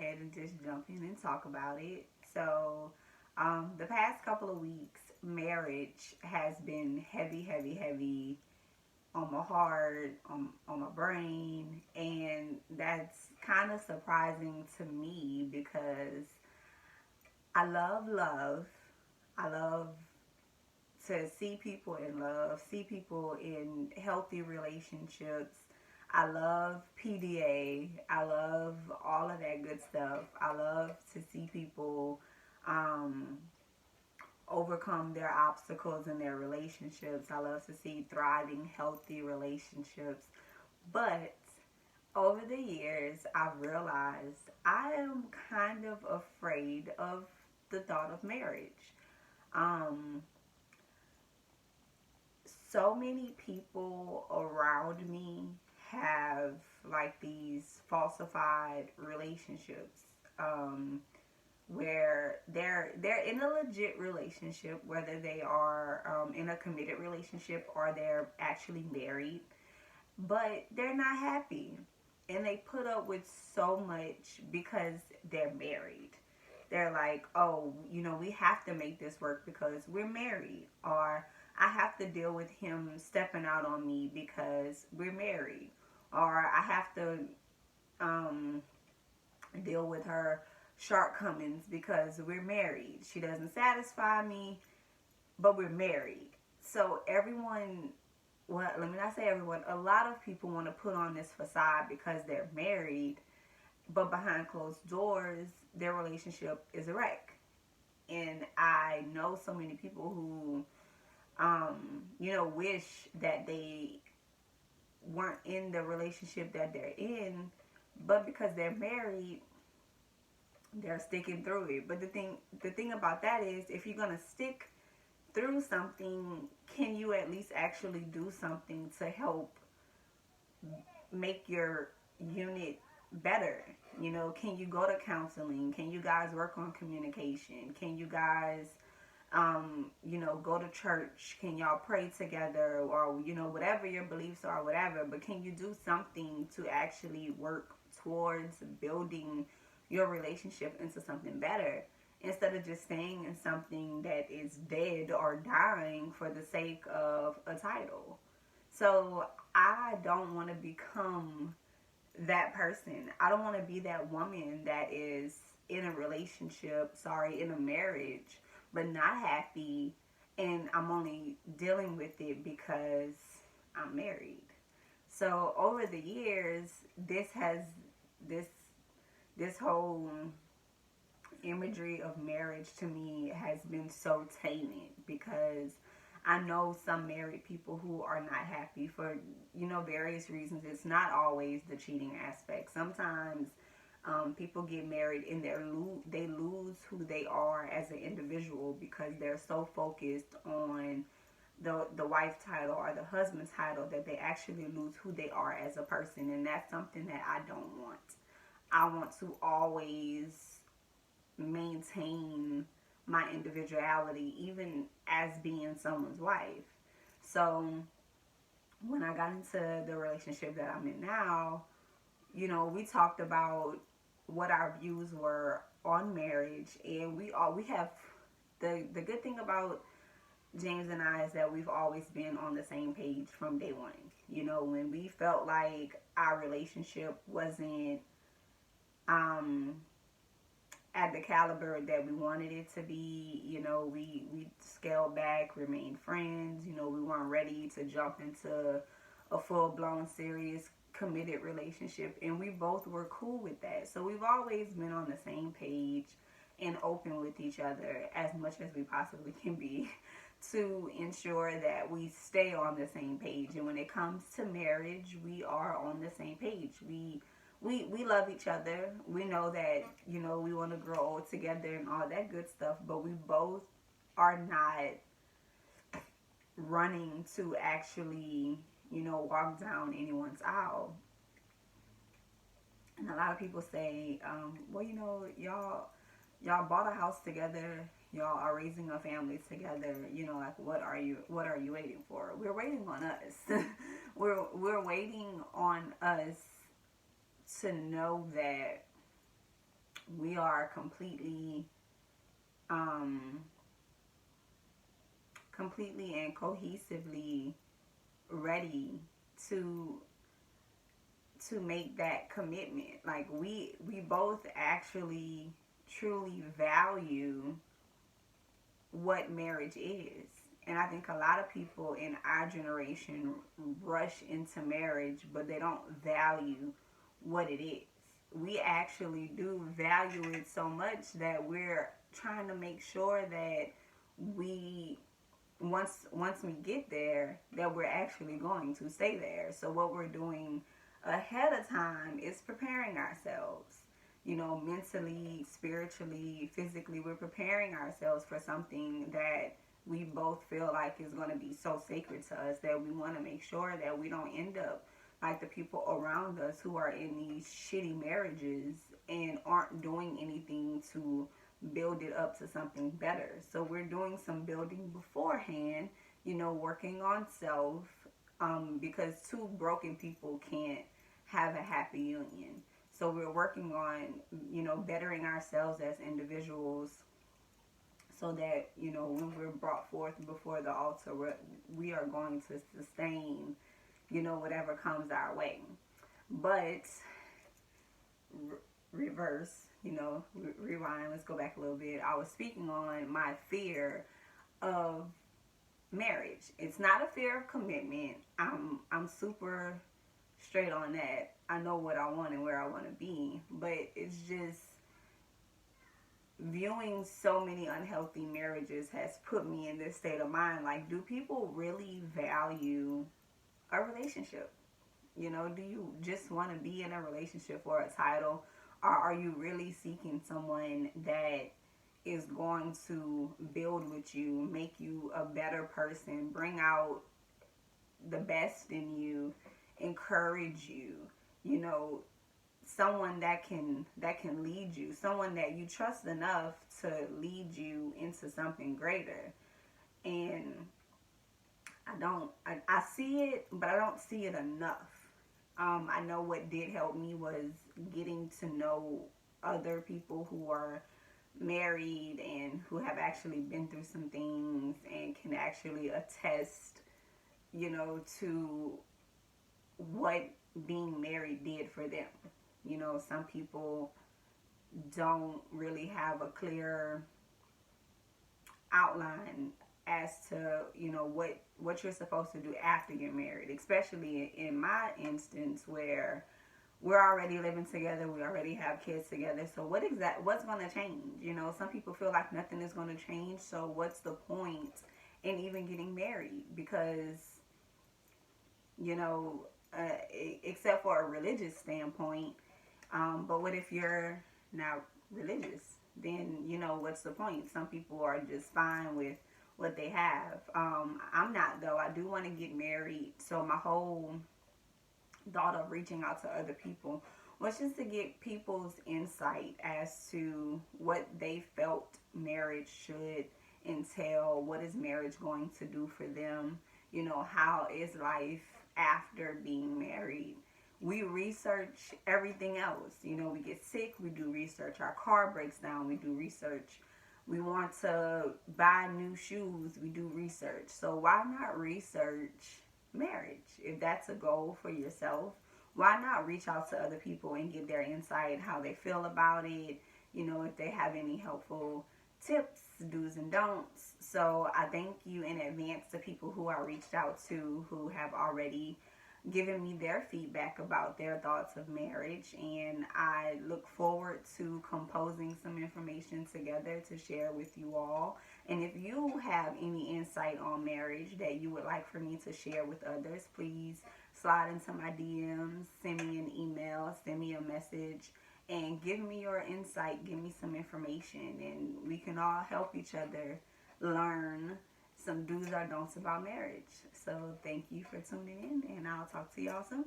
ahead and just jump in and talk about it. So, the past couple of weeks, marriage has been heavy, heavy, heavy on my heart, on my brain, and that's kind of surprising to me because I love love. I love to see people in love, see people in healthy relationships. I love PDA. I love all of that good stuff. I love to see people um, overcome their obstacles in their relationships. I love to see thriving, healthy relationships. But over the years, I've realized I am kind of afraid of the thought of marriage. Um, so many people around me have like these falsified relationships, um, where they're in a legit relationship, whether they are in a committed relationship or they're actually married, but they're not happy, and they put up with so much because they're married. They're like, oh, we have to make this work because we're married, or I have to deal with him stepping out on me because we're married, or I have to um, deal with her shortcomings because we're married. She doesn't satisfy me, but we're married. So everyone, well, let me not say everyone, a lot of people want to put on this facade because they're married, but behind closed doors, their relationship is a wreck. And I know so many people who, wish that they weren't in the relationship that they're in, but because they're married, they're sticking through it. But the thing about that is, if you're gonna stick through something, can you at least actually do something to help make your unit better? Can you go to counseling? Can you guys work on communication? Can you guys, go to church? Can y'all pray together? Or, whatever your beliefs are, whatever. But can you do something to actually work towards building your relationship into something better? Instead of just staying in something that is dead or dying for the sake of a title. So I don't want to become that person. I don't want to be that woman that is in a relationship, in a marriage, but not happy, and I'm only dealing with it because I'm married. So over the years, this this whole imagery of marriage to me has been so tainted because I know some married people who are not happy for various reasons. It's not always the cheating aspect. Sometimes people get married and they lose who they are as an individual because they're so focused on the wife title or the husband title that they actually lose who they are as a person, and that's something that I don't want. I want to always maintain my individuality, even as being someone's wife. So when I got into the relationship that I'm in now, we talked about what our views were on marriage, and we have the good thing about James and I is that we've always been on the same page from day one. When we felt like our relationship wasn't um at the caliber that we wanted it to be. We scaled back, remained friends. We weren't ready to jump into a full blown, serious, committed relationship, and we both were cool with that. So we've always been on the same page and open with each other as much as we possibly can be to ensure that we stay on the same page. And when it comes to marriage, we are on the same page. We love each other. We know that, we want to grow old together and all that good stuff, but we both are not running to actually, walk down anyone's aisle. And a lot of people say, well, y'all bought a house together, y'all are raising a family together, like what are you waiting for? We're waiting on us. we're waiting on us to know that we are um, completely and cohesively ready to make that commitment. Like we both actually truly value what marriage is. And I think a lot of people in our generation rush into marriage, but they don't value what it is. We actually do value it so much that we're trying to make sure that we once we get there that we're actually going to stay there. So what we're doing ahead of time is preparing ourselves, you know, mentally, spiritually, physically. We're preparing ourselves for something that we both feel like is going to be so sacred to us, that we want to make sure that we don't end up like the people around us who are in these shitty marriages and aren't doing anything to build it up to something better. So we're doing some building beforehand, you know, working on self, because two broken people can't have a happy union. So we're working on, you know, bettering ourselves as individuals so that, you know, when we're brought forth before the altar, we are going to sustain, you know, whatever comes our way. But reverse, you know, rewind, let's go back a little bit. I was speaking on my fear of marriage. It's not a fear of commitment. I'm super straight on that. I know what I want and where I want to be, but it's just viewing so many unhealthy marriages has put me in this state of mind. Like, do people really value a relationship? You know, do you just want to be in a relationship for a title? Or are you really seeking someone that is going to build with you, make you a better person, bring out the best in you, encourage you, you know, someone that can lead you, someone that you trust enough to lead you into something greater. And I see it, but I don't see it enough. I know what did help me was getting to know other people who are married and who have actually been through some things and can actually attest, you know, to what being married did for them. You know, some people don't really have a clear outline as to, you know, what you're supposed to do after you're married, especially in my instance where we're already living together, we already have kids together. So what's going to change? You know, some people feel like nothing is going to change, so what's the point in even getting married? Because, you know, except for a religious standpoint, but what if you're not religious? Then, you know, what's the point? Some people are just fine with what they have. I'm not, though. I do want to get married. So my whole thought of reaching out to other people was just to get people's insight as to what they felt marriage should entail. What is marriage going to do for them? You know, how is life after being married? We research everything else. You know, we get sick, we do research. Our car breaks down, we do research. We want to buy new shoes, we do research. So why not research marriage? If that's a goal for yourself, why not reach out to other people and get their insight, how they feel about it, you know, if they have any helpful tips, do's and don'ts. So I thank you in advance to people who I reached out to who have already given me their feedback about their thoughts of marriage, and I look forward to composing some information together to share with you all. And if you have any insight on marriage that you would like for me to share with others, please slide into my DMs, send me an email, send me a message, and give me your insight, give me some information, and we can all help each other learn some do's or don'ts about marriage. So thank you for tuning in, and I'll talk to y'all soon.